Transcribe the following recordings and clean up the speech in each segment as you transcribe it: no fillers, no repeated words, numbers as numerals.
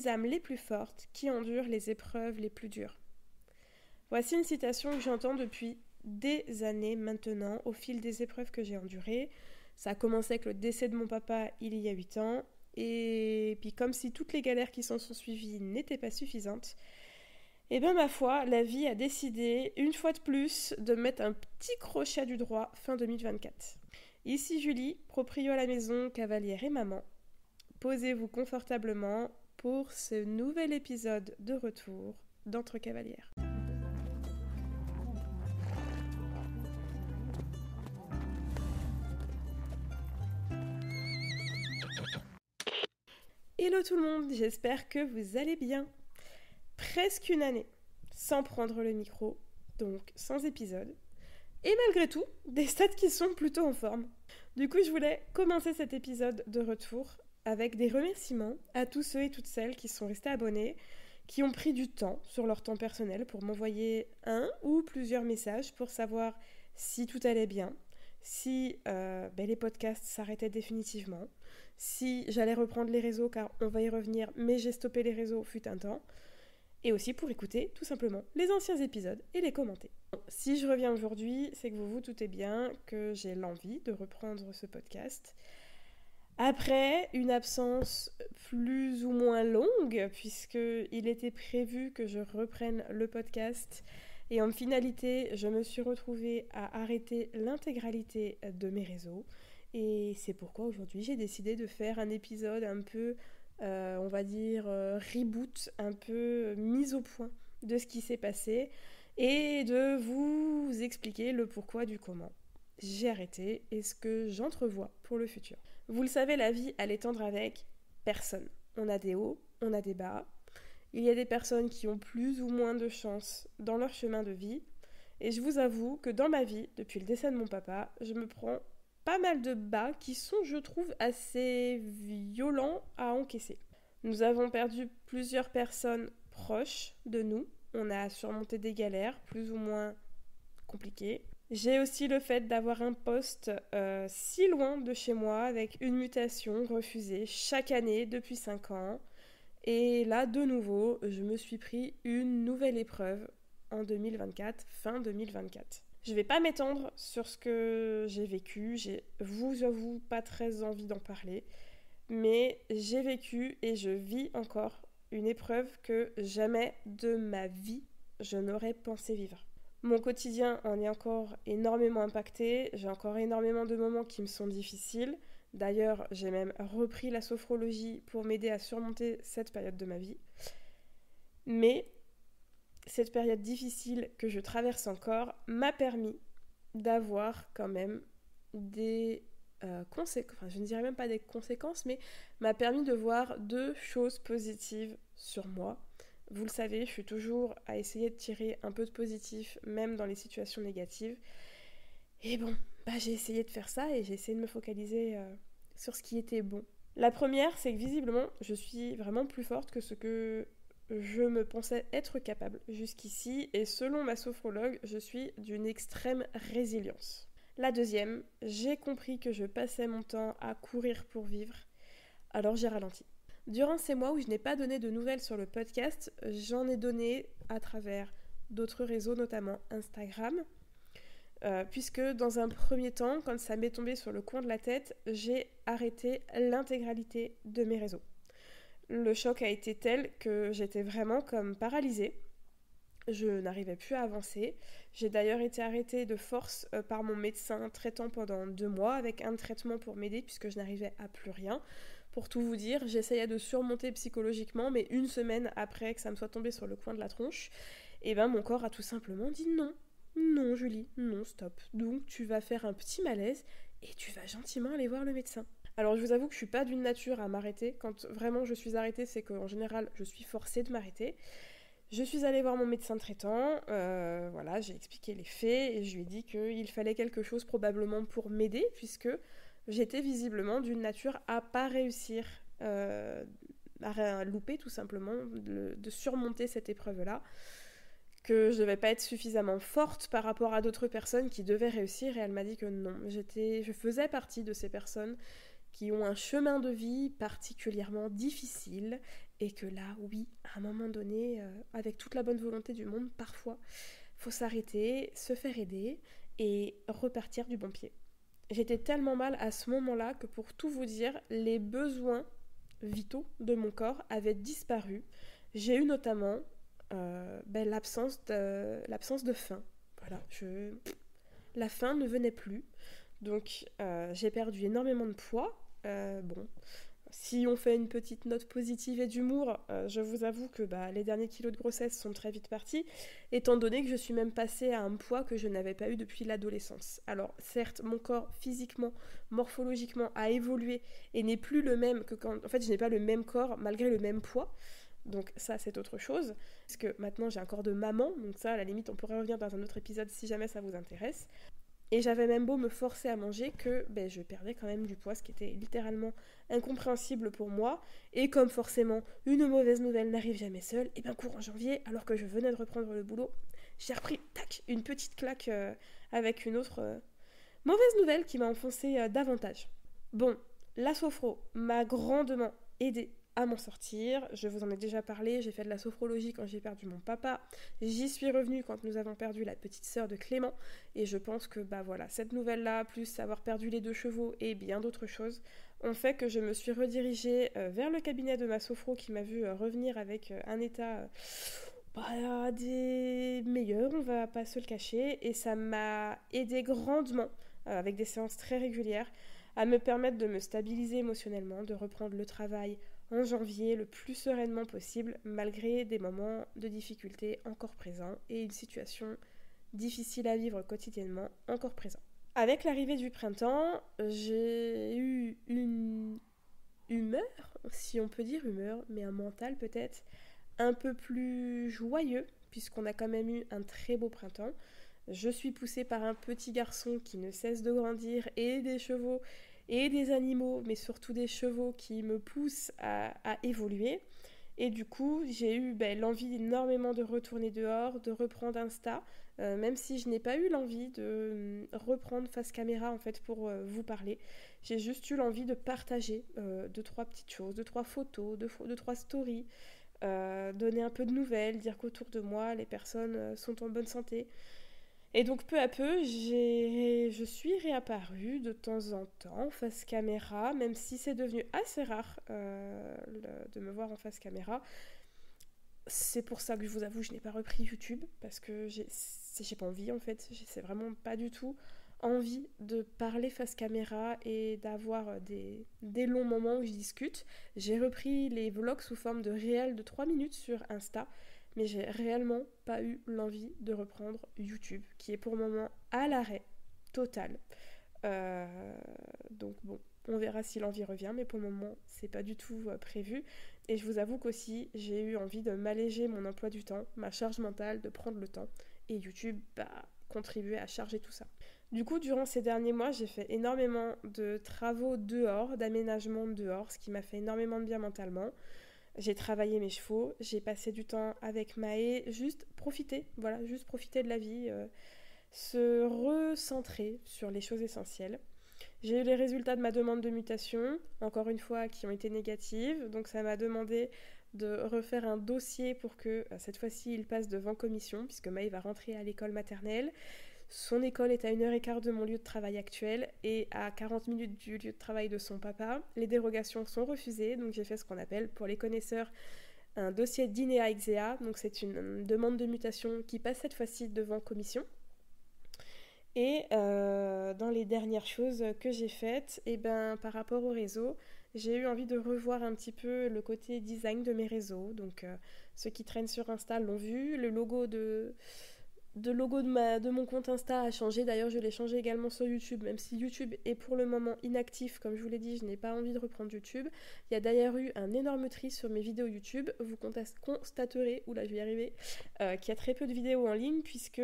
les âmes les plus fortes qui endurent les épreuves les plus dures. Voici une citation que j'entends depuis des années maintenant, au fil des épreuves que j'ai endurées. Ça a commencé avec le décès de mon papa il y a 8 ans, et puis comme si toutes les galères qui s'en sont suivies n'étaient pas suffisantes, et bien ma foi, la vie a décidé, une fois de plus, de mettre un petit crochet du droit fin 2024. Ici Julie, proprio à la maison, cavalière et maman. Posez-vous confortablement pour ce nouvel épisode de retour d'Entre Cavalières. Hello tout le monde, j'espère que vous allez bien. Presque une année sans prendre le micro, donc sans épisode. Et malgré tout, des stats qui sont plutôt en forme. Du coup, je voulais commencer cet épisode de retour avec des remerciements à tous ceux et toutes celles qui sont restés abonnés, qui ont pris du temps sur leur temps personnel pour m'envoyer un ou plusieurs messages pour savoir si tout allait bien, si les podcasts s'arrêtaient définitivement, si j'allais reprendre les réseaux car on va y revenir, mais j'ai stoppé les réseaux fut un temps, et aussi pour écouter tout simplement les anciens épisodes et les commenter. Si je reviens aujourd'hui, c'est que vous vous doutez bien que j'ai l'envie de reprendre ce podcast. Après une absence plus ou moins longue, puisqu'il était prévu que je reprenne le podcast, et en finalité, je me suis retrouvée à arrêter l'intégralité de mes réseaux, et c'est pourquoi aujourd'hui j'ai décidé de faire un épisode un peu, on va dire, reboot, un peu mise au point de ce qui s'est passé, et de vous expliquer le pourquoi du comment j'ai arrêté et ce que j'entrevois pour le futur. Vous le savez, la vie, elle est tendre avec personne. On a des hauts, on a des bas. Il y a des personnes qui ont plus ou moins de chance dans leur chemin de vie. Et je vous avoue que dans ma vie, depuis le décès de mon papa, je me prends pas mal de bas qui sont, je trouve, assez violents à encaisser. Nous avons perdu plusieurs personnes proches de nous. On a surmonté des galères plus ou moins compliquées. J'ai aussi le fait d'avoir un poste si loin de chez moi avec une mutation refusée chaque année depuis 5 ans. Et là, de nouveau, je me suis pris une nouvelle épreuve en 2024, fin 2024. Je ne vais pas m'étendre sur ce que j'ai vécu, j'avoue pas très envie d'en parler, mais j'ai vécu et je vis encore une épreuve que jamais de ma vie je n'aurais pensé vivre. Mon quotidien en est encore énormément impacté, j'ai encore énormément de moments qui me sont difficiles. D'ailleurs, j'ai même repris la sophrologie pour m'aider à surmonter cette période de ma vie. Mais cette période difficile que je traverse encore m'a permis d'avoir quand même des conséquences, enfin je ne dirais même pas des conséquences, mais m'a permis de voir 2 choses positives sur moi. Vous le savez, je suis toujours à essayer de tirer un peu de positif, même dans les situations négatives. Et bon, j'ai essayé de faire ça et j'ai essayé de me focaliser sur ce qui était bon. La première, c'est que visiblement, je suis vraiment plus forte que ce que je me pensais être capable jusqu'ici. Et selon ma sophrologue, je suis d'une extrême résilience. La deuxième, j'ai compris que je passais mon temps à courir pour vivre, alors j'ai ralenti. Durant ces mois où je n'ai pas donné de nouvelles sur le podcast, j'en ai donné à travers d'autres réseaux, notamment Instagram, puisque dans un premier temps, quand ça m'est tombé sur le coin de la tête, j'ai arrêté l'intégralité de mes réseaux. Le choc a été tel que j'étais vraiment comme paralysée. Je n'arrivais plus à avancer. J'ai d'ailleurs été arrêtée de force par mon médecin traitant pendant 2 mois avec un traitement pour m'aider puisque je n'arrivais à plus rien. Pour tout vous dire, j'essayais de surmonter psychologiquement, mais 1 semaine après que ça me soit tombé sur le coin de la tronche, mon corps a tout simplement dit non. Non Julie, non stop. Donc tu vas faire un petit malaise et tu vas gentiment aller voir le médecin. Alors je vous avoue que je suis pas d'une nature à m'arrêter. Quand vraiment je suis arrêtée, c'est qu'en général je suis forcée de m'arrêter. Je suis allée voir mon médecin traitant, j'ai expliqué les faits et je lui ai dit qu'il fallait quelque chose probablement pour m'aider puisque j'étais visiblement d'une nature à pas réussir à louper tout simplement, de surmonter cette épreuve-là, que je devais pas être suffisamment forte par rapport à d'autres personnes qui devaient réussir et elle m'a dit que non, je faisais partie de ces personnes qui ont un chemin de vie particulièrement difficile et que là, oui, à un moment donné, avec toute la bonne volonté du monde, parfois, faut s'arrêter, se faire aider et repartir du bon pied. J'étais tellement mal à ce moment-là que pour tout vous dire, les besoins vitaux de mon corps avaient disparu. J'ai eu notamment l'absence de faim. Voilà, la faim ne venait plus. Donc j'ai perdu énormément de poids. Bon, si on fait une petite note positive et d'humour, je vous avoue que les derniers kilos de grossesse sont très vite partis, étant donné que je suis même passée à un poids que je n'avais pas eu depuis l'adolescence. Alors certes, mon corps physiquement, morphologiquement a évolué et n'est plus le même que quand... En fait, je n'ai pas le même corps malgré le même poids. Donc ça, c'est autre chose. Parce que maintenant, j'ai un corps de maman, donc ça, à la limite, on pourrait revenir dans un autre épisode si jamais ça vous intéresse. Et j'avais même beau me forcer à manger que je perdais quand même du poids, ce qui était littéralement incompréhensible pour moi. Et comme forcément, une mauvaise nouvelle n'arrive jamais seule, et courant janvier, alors que je venais de reprendre le boulot, j'ai repris, tac, une petite claque avec une autre mauvaise nouvelle qui m'a enfoncée davantage. Bon, la sophro m'a grandement aidée à m'en sortir. Je vous en ai déjà parlé, j'ai fait de la sophrologie quand j'ai perdu mon papa. J'y suis revenue quand nous avons perdu la petite sœur de Clément. Et je pense que cette nouvelle-là, plus avoir perdu les 2 chevaux et bien d'autres choses, ont fait que je me suis redirigée vers le cabinet de ma sophro qui m'a vu revenir avec un état des meilleurs, on va pas se le cacher. Et ça m'a aidée grandement, avec des séances très régulières, à me permettre de me stabiliser émotionnellement, de reprendre le travail en janvier le plus sereinement possible, malgré des moments de difficulté encore présents et une situation difficile à vivre quotidiennement encore présent. Avec l'arrivée du printemps, j'ai eu une humeur, si on peut dire humeur, mais un mental peut-être un peu plus joyeux, puisqu'on a quand même eu un très beau printemps. Je suis poussée par un petit garçon qui ne cesse de grandir et des chevaux et des animaux, mais surtout des chevaux qui me poussent à évoluer. Et du coup, j'ai eu l'envie énormément de retourner dehors, de reprendre Insta, même si je n'ai pas eu l'envie de reprendre face caméra en fait pour vous parler. J'ai juste eu l'envie de partager 2-3 petites choses, 2-3 photos, 2-3 stories, donner un peu de nouvelles, dire qu'autour de moi, les personnes sont en bonne santé. Et donc peu à peu, je suis réapparue de temps en temps face caméra, même si c'est devenu assez rare de me voir en face caméra. C'est pour ça que je vous avoue, je n'ai pas repris YouTube, parce que j'ai pas envie en fait, c'est vraiment pas du tout envie de parler face caméra et d'avoir des longs moments où je discute. J'ai repris les vlogs sous forme de réels de 3 minutes sur Insta, mais j'ai réellement pas eu l'envie de reprendre YouTube, qui est pour le moment à l'arrêt total. Donc bon, on verra si l'envie revient, mais pour le moment, c'est pas du tout prévu. Et je vous avoue qu'aussi, j'ai eu envie de m'alléger mon emploi du temps, ma charge mentale, de prendre le temps. Et YouTube, contribuer à charger tout ça. Du coup, durant ces derniers mois, j'ai fait énormément de travaux dehors, d'aménagement dehors, ce qui m'a fait énormément de bien mentalement. J'ai travaillé mes chevaux, j'ai passé du temps avec Maë, juste profiter de la vie, se recentrer sur les choses essentielles. J'ai eu les résultats de ma demande de mutation, encore une fois, qui ont été négatives, donc ça m'a demandé de refaire un dossier pour que, cette fois-ci, il passe devant commission, puisque Maë va rentrer à l'école maternelle. Son école est à 1h15 de mon lieu de travail actuel et à 40 minutes du lieu de travail de son papa. Les dérogations sont refusées, donc j'ai fait ce qu'on appelle, pour les connaisseurs, un dossier d'INEA-EXEA. Donc c'est une demande de mutation qui passe cette fois-ci devant commission. Et dans les dernières choses que j'ai faites, par rapport au réseau, j'ai eu envie de revoir un petit peu le côté design de mes réseaux. Donc ceux qui traînent sur Insta l'ont vu, le logo de mon compte Insta a changé. D'ailleurs, je l'ai changé également sur YouTube, même si YouTube est pour le moment inactif. Comme je vous l'ai dit, je n'ai pas envie de reprendre YouTube. Il y a d'ailleurs eu un énorme tri sur mes vidéos YouTube. Vous constaterez, je vais y arriver, qu'il y a très peu de vidéos en ligne, puisque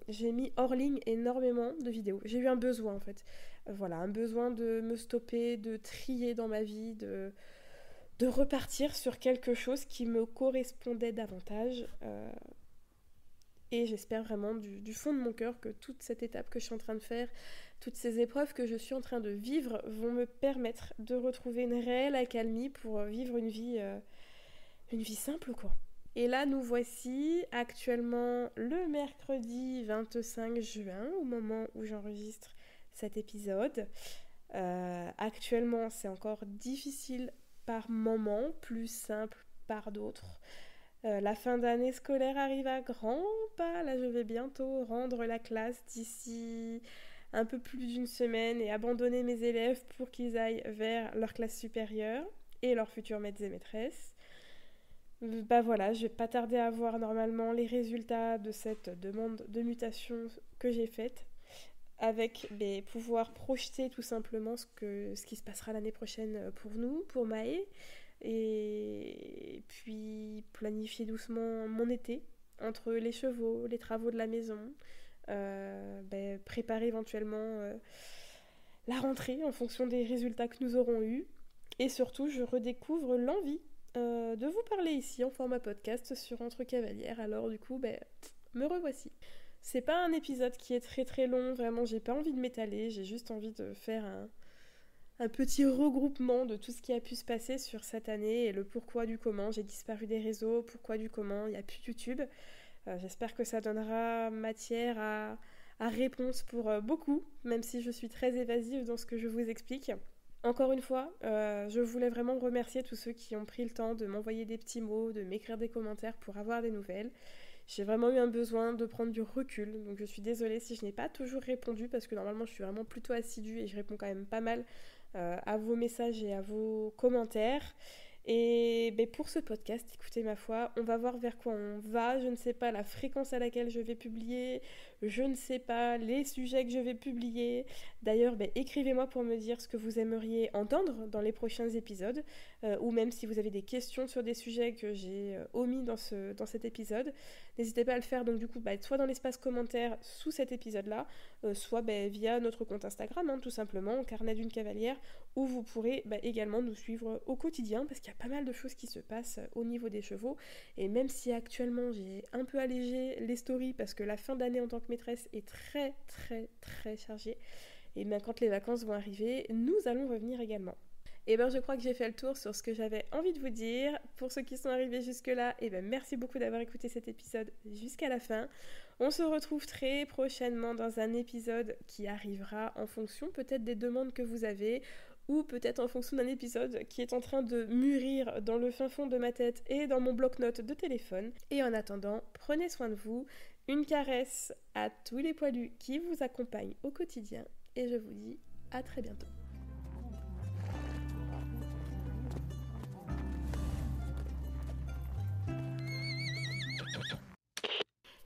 j'ai mis hors ligne énormément de vidéos. J'ai eu un besoin, en fait. Un besoin de me stopper, de trier dans ma vie, de repartir sur quelque chose qui me correspondait davantage. Et j'espère vraiment du fond de mon cœur que toute cette étape que je suis en train de faire, toutes ces épreuves que je suis en train de vivre vont me permettre de retrouver une réelle accalmie pour vivre une vie une vie simple quoi. Et là, nous voici actuellement le mercredi 25 juin, au moment où j'enregistre cet épisode. Actuellement, c'est encore difficile par moments, plus simple par d'autres. La fin d'année scolaire arrive à grands pas. Là, je vais bientôt rendre la classe d'ici un peu plus d'une semaine et abandonner mes élèves pour qu'ils aillent vers leur classe supérieure et leurs futurs maîtres et maîtresses. Bah voilà, je vais pas tarder à voir normalement les résultats de cette demande de mutation que j'ai faite, avec pouvoir projeter tout simplement ce qui se passera l'année prochaine pour nous, pour Maë, et puis planifier doucement mon été, entre les chevaux, les travaux de la maison, préparer éventuellement la rentrée en fonction des résultats que nous aurons eus, et surtout je redécouvre l'envie de vous parler ici en format podcast sur Entre Cavalières. Alors du coup, me revoici. C'est pas un épisode qui est très très long, vraiment j'ai pas envie de m'étaler, j'ai juste envie de faire un petit regroupement de tout ce qui a pu se passer sur cette année et le pourquoi du comment. J'ai disparu des réseaux, pourquoi du comment, il n'y a plus YouTube. J'espère que ça donnera matière à réponse pour beaucoup, même si je suis très évasive dans ce que je vous explique. Encore une fois, je voulais vraiment remercier tous ceux qui ont pris le temps de m'envoyer des petits mots, de m'écrire des commentaires pour avoir des nouvelles. J'ai vraiment eu un besoin de prendre du recul, donc je suis désolée si je n'ai pas toujours répondu parce que normalement je suis vraiment plutôt assidue et je réponds quand même pas mal à vos messages et à vos commentaires. Et pour ce podcast, écoutez ma foi, on va voir vers quoi on va. Je ne sais pas la fréquence à laquelle je vais publier, je ne sais pas les sujets que je vais publier. D'ailleurs, écrivez-moi pour me dire ce que vous aimeriez entendre dans les prochains épisodes, ou même si vous avez des questions sur des sujets que j'ai omis dans cet épisode. N'hésitez pas à le faire donc du coup soit dans l'espace commentaire sous cet épisode-là, soit via notre compte Instagram, tout simplement, Carnet d'une Cavalière, où vous pourrez également nous suivre au quotidien parce qu'il y a pas mal de choses qui se passent au niveau des chevaux. Et même si actuellement j'ai un peu allégé les stories parce que la fin d'année en tant que maîtresse est très très très chargée, et bien quand les vacances vont arriver, nous allons revenir également. Et je crois que j'ai fait le tour sur ce que j'avais envie de vous dire. Pour ceux qui sont arrivés jusque-là, merci beaucoup d'avoir écouté cet épisode jusqu'à la fin. On se retrouve très prochainement dans un épisode qui arrivera en fonction peut-être des demandes que vous avez, ou peut-être en fonction d'un épisode qui est en train de mûrir dans le fin fond de ma tête et dans mon bloc-notes de téléphone. Et en attendant, prenez soin de vous. Une caresse à tous les poilus qui vous accompagnent au quotidien. Et je vous dis à très bientôt.